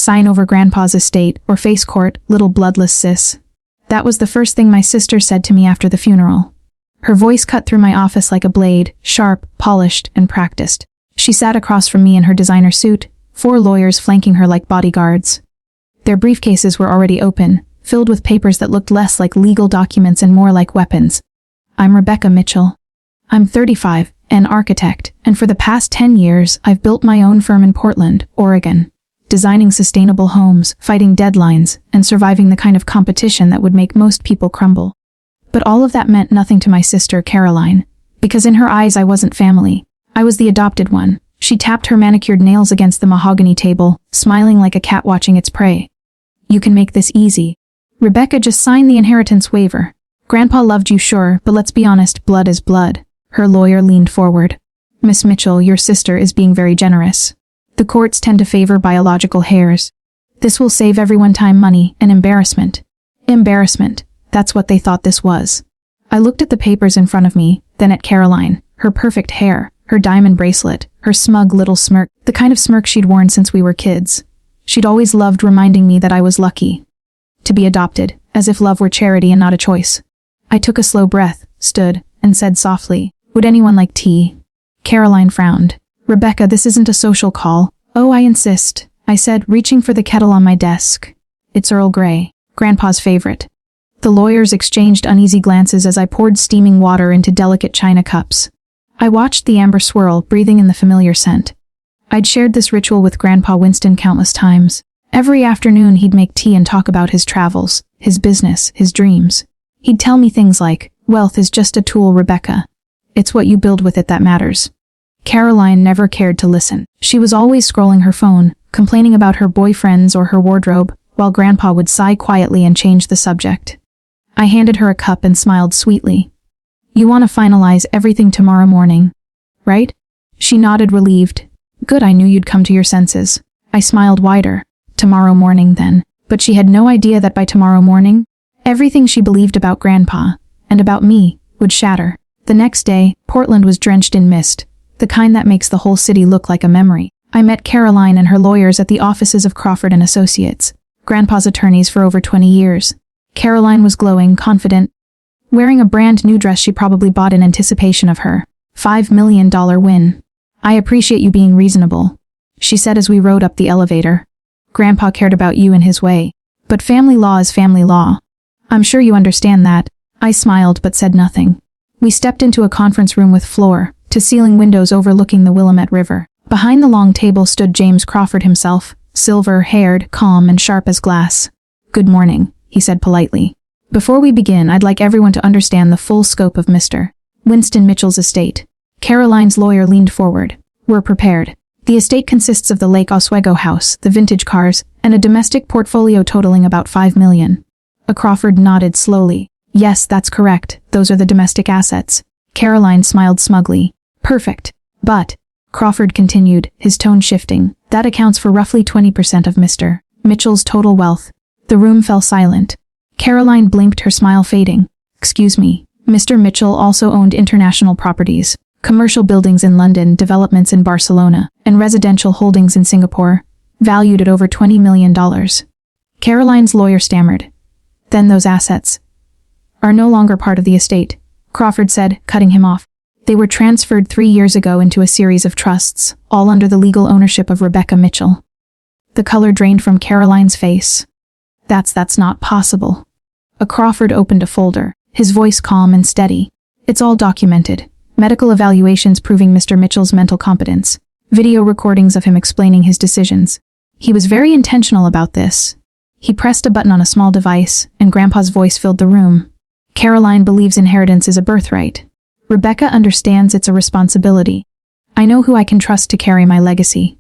Sign over Grandpa's estate, or face court, little bloodless sis. That was the first thing my sister said to me after the funeral. Her voice cut through my office like a blade, sharp, polished, and practiced. She sat across from me in her designer suit, 4 lawyers flanking her like bodyguards. Their briefcases were already open, filled with papers that looked less like legal documents and more like weapons. I'm Rebecca Mitchell. I'm 35, an architect, and for the past 10 years, I've built my own firm in Portland, Oregon, designing sustainable homes, fighting deadlines, and surviving the kind of competition that would make most people crumble. But all of that meant nothing to my sister, Caroline, because in her eyes I wasn't family. I was the adopted one. She tapped her manicured nails against the mahogany table, smiling like a cat watching its prey. You can make this easy. Rebecca, just signed the inheritance waiver. Grandpa loved you, sure, but let's be honest, blood is blood. Her lawyer leaned forward. Miss Mitchell, your sister is being very generous. The courts tend to favor biological heirs. This will save everyone time, money, and embarrassment. Embarrassment. That's what they thought this was. I looked at the papers in front of me, then at Caroline, her perfect hair, her diamond bracelet, her smug little smirk, the kind of smirk she'd worn since we were kids. She'd always loved reminding me that I was lucky to be adopted, as if love were charity and not a choice. I took a slow breath, stood, and said softly, "Would anyone like tea?" Caroline frowned. "Rebecca, this isn't a social call." "Oh, I insist," I said, reaching for the kettle on my desk. "It's Earl Grey, Grandpa's favorite." The lawyers exchanged uneasy glances as I poured steaming water into delicate china cups. I watched the amber swirl, breathing in the familiar scent. I'd shared this ritual with Grandpa Winston countless times. Every afternoon he'd make tea and talk about his travels, his business, his dreams. He'd tell me things like, "Wealth is just a tool, Rebecca. It's what you build with it that matters." Caroline never cared to listen. She was always scrolling her phone, complaining about her boyfriends or her wardrobe, while Grandpa would sigh quietly and change the subject. I handed her a cup and smiled sweetly. "You want to finalize everything tomorrow morning, right?" She nodded, relieved. "Good, I knew you'd come to your senses." I smiled wider. Tomorrow morning, then. But she had no idea that by tomorrow morning, everything she believed about Grandpa, and about me, would shatter. The next day, Portland was drenched in mist, the kind that makes the whole city look like a memory. I met Caroline and her lawyers at the offices of Crawford and Associates, Grandpa's attorneys for over 20 years. Caroline was glowing, confident, wearing a brand new dress she probably bought in anticipation of her $5 million win. "I appreciate you being reasonable," she said as we rode up the elevator. "Grandpa cared about you in his way. But family law is family law. I'm sure you understand that." I smiled but said nothing. We stepped into a conference room with floor-to-ceiling windows overlooking the Willamette River. Behind the long table stood James Crawford himself, silver-haired, calm, and sharp as glass. "Good morning," he said politely. "Before we begin, I'd like everyone to understand the full scope of Mr. Winston Mitchell's estate." Caroline's lawyer leaned forward. "We're prepared. The estate consists of the Lake Oswego house, the vintage cars, and a domestic portfolio totaling about $5 million. Crawford nodded slowly. "Yes, that's correct. Those are the domestic assets." Caroline smiled smugly. "Perfect. But," Crawford continued, his tone shifting, "that accounts for roughly 20% of Mr. Mitchell's total wealth." The room fell silent. Caroline blinked, her smile fading. "Excuse me. Mr. Mitchell also owned international properties. Commercial buildings in London, developments in Barcelona, and residential holdings in Singapore, valued at over $20 million. Caroline's lawyer stammered. "Then those assets are no longer part of the estate," Crawford said, cutting him off. "They were transferred 3 years ago into a series of trusts, all under the legal ownership of Rebecca Mitchell." The color drained from Caroline's face. That's not possible." Crawford opened a folder, his voice calm and steady. "It's all documented. Medical evaluations proving Mr. Mitchell's mental competence. Video recordings of him explaining his decisions. He was very intentional about this." He pressed a button on a small device, and Grandpa's voice filled the room. "Caroline believes inheritance is a birthright. Rebecca understands it's a responsibility. I know who I can trust to carry my legacy."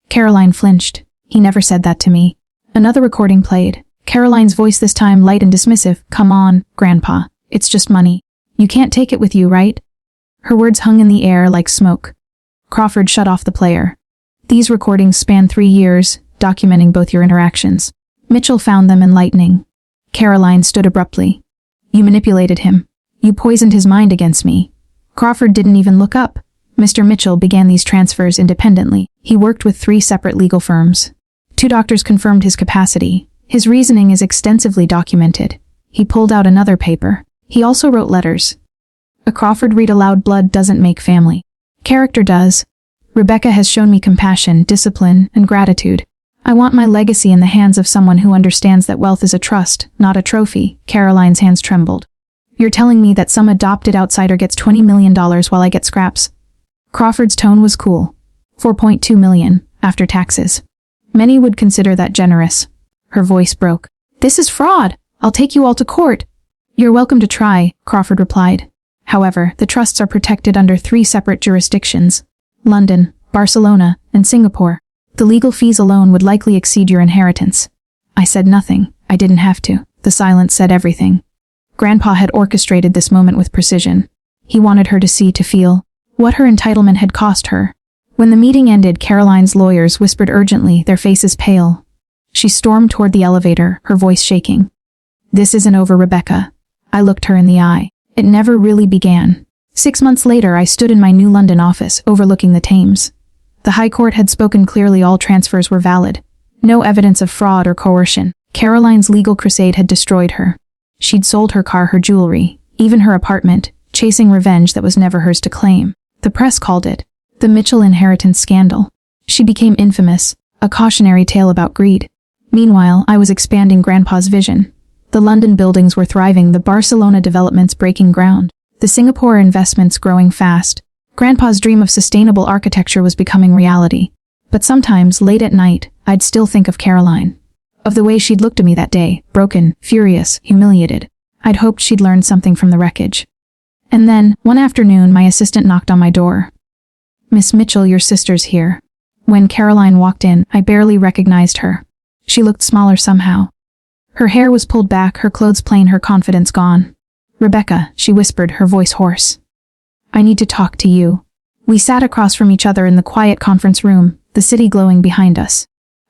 Caroline flinched. "He never said that to me." Another recording played. Caroline's voice, this time light and dismissive. "Come on, Grandpa. It's just money. You can't take it with you, right?" Her words hung in the air like smoke. Crawford shut off the player. "These recordings span 3 years, documenting both your interactions. Mitchell found them enlightening." Caroline stood abruptly. "You manipulated him. You poisoned his mind against me." Crawford didn't even look up. Mr. Mitchell began these transfers independently. He worked with 3 separate legal firms. 2 doctors confirmed his capacity. His reasoning is extensively documented. He pulled out another paper. He also wrote letters. A Crawford read aloud, "Blood doesn't make family. Character does. Rebecca has shown me compassion, discipline, and gratitude. I want my legacy in the hands of someone who understands that wealth is a trust, not a trophy." Caroline's hands trembled. "You're telling me that some adopted outsider gets $20 million while I get scraps?" Crawford's tone was cool. $4.2 million, after taxes. Many would consider that generous. Her voice broke. "This is fraud. I'll take you all to court." "You're welcome to try," Crawford replied. "However, the trusts are protected under 3 separate jurisdictions: London, Barcelona, and Singapore. The legal fees alone would likely exceed your inheritance." I said nothing. I didn't have to. The silence said everything. Grandpa had orchestrated this moment with precision. He wanted her to see, to feel, what her entitlement had cost her. When the meeting ended, Caroline's lawyers whispered urgently, their faces pale. She stormed toward the elevator, her voice shaking. "This isn't over, Rebecca." I looked her in the eye. It never really began. 6 months later, I stood in my new London office, overlooking the Thames. The High Court had spoken clearly. All transfers were valid. No evidence of fraud or coercion. Caroline's legal crusade had destroyed her. She'd sold her car, her jewelry, even her apartment, chasing revenge that was never hers to claim. The press called it the Mitchell inheritance scandal. She became infamous, a cautionary tale about greed. Meanwhile, I was expanding Grandpa's vision. The London buildings were thriving, the Barcelona developments breaking ground, the Singapore investments growing fast. Grandpa's dream of sustainable architecture was becoming reality. But sometimes, late at night, I'd still think of Caroline. Of the way she'd looked at me that day, broken, furious, humiliated. I'd hoped she'd learned something from the wreckage. And then, one afternoon, my assistant knocked on my door. "Miss Mitchell, your sister's here." When Caroline walked in, I barely recognized her. She looked smaller somehow. Her hair was pulled back, her clothes plain, her confidence gone. "Rebecca," she whispered, her voice hoarse. "I need to talk to you." We sat across from each other in the quiet conference room, the city glowing behind us.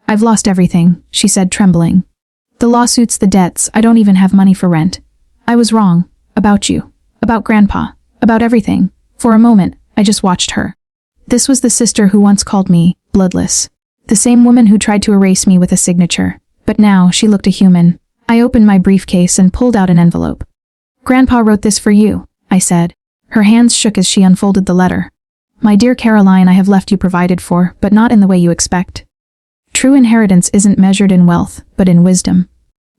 "I've lost everything," she said, trembling. "The lawsuits, the debts, I don't even have money for rent. I was wrong. About you. About Grandpa. About everything." For a moment, I just watched her. This was the sister who once called me Bloodless. The same woman who tried to erase me with a signature. But now, she looked a human. I opened my briefcase and pulled out an envelope. "Grandpa wrote this for you," I said. Her hands shook as she unfolded the letter. "My dear Caroline, I have left you provided for, but not in the way you expect. True inheritance isn't measured in wealth, but in wisdom.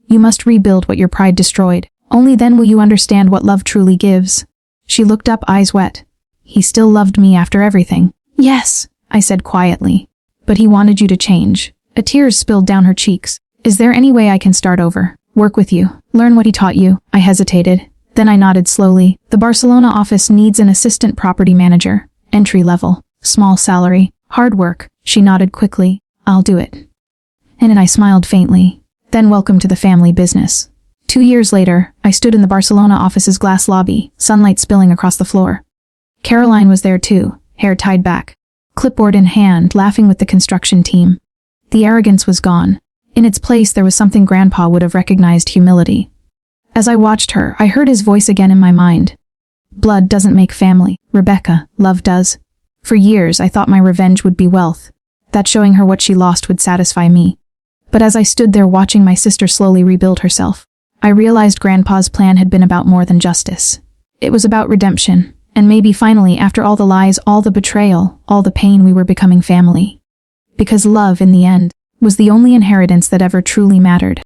You must rebuild what your pride destroyed. Only then will you understand what love truly gives." She looked up, eyes wet. "He still loved me after everything." "Yes," I said quietly. "But he wanted you to change." A tear spilled down her cheeks. "Is there any way I can start over? Work with you? Learn what he taught you?" I hesitated. Then I nodded slowly. "The Barcelona office needs an assistant property manager. Entry level. Small salary. Hard work." She nodded quickly. "I'll do it." And I smiled faintly. Then welcome to the family business. 2 years later, I stood in the Barcelona office's glass lobby, sunlight spilling across the floor. Caroline was there too, hair tied back, clipboard in hand, laughing with the construction team. The arrogance was gone. In its place, there was something Grandpa would have recognized: humility. As I watched her, I heard his voice again in my mind. "Blood doesn't make family, Rebecca, love does." For years, I thought my revenge would be wealth, that showing her what she lost would satisfy me. But as I stood there watching my sister slowly rebuild herself, I realized Grandpa's plan had been about more than justice. It was about redemption, and maybe finally, after all the lies, all the betrayal, all the pain, we were becoming family. Because love, in the end, was the only inheritance that ever truly mattered.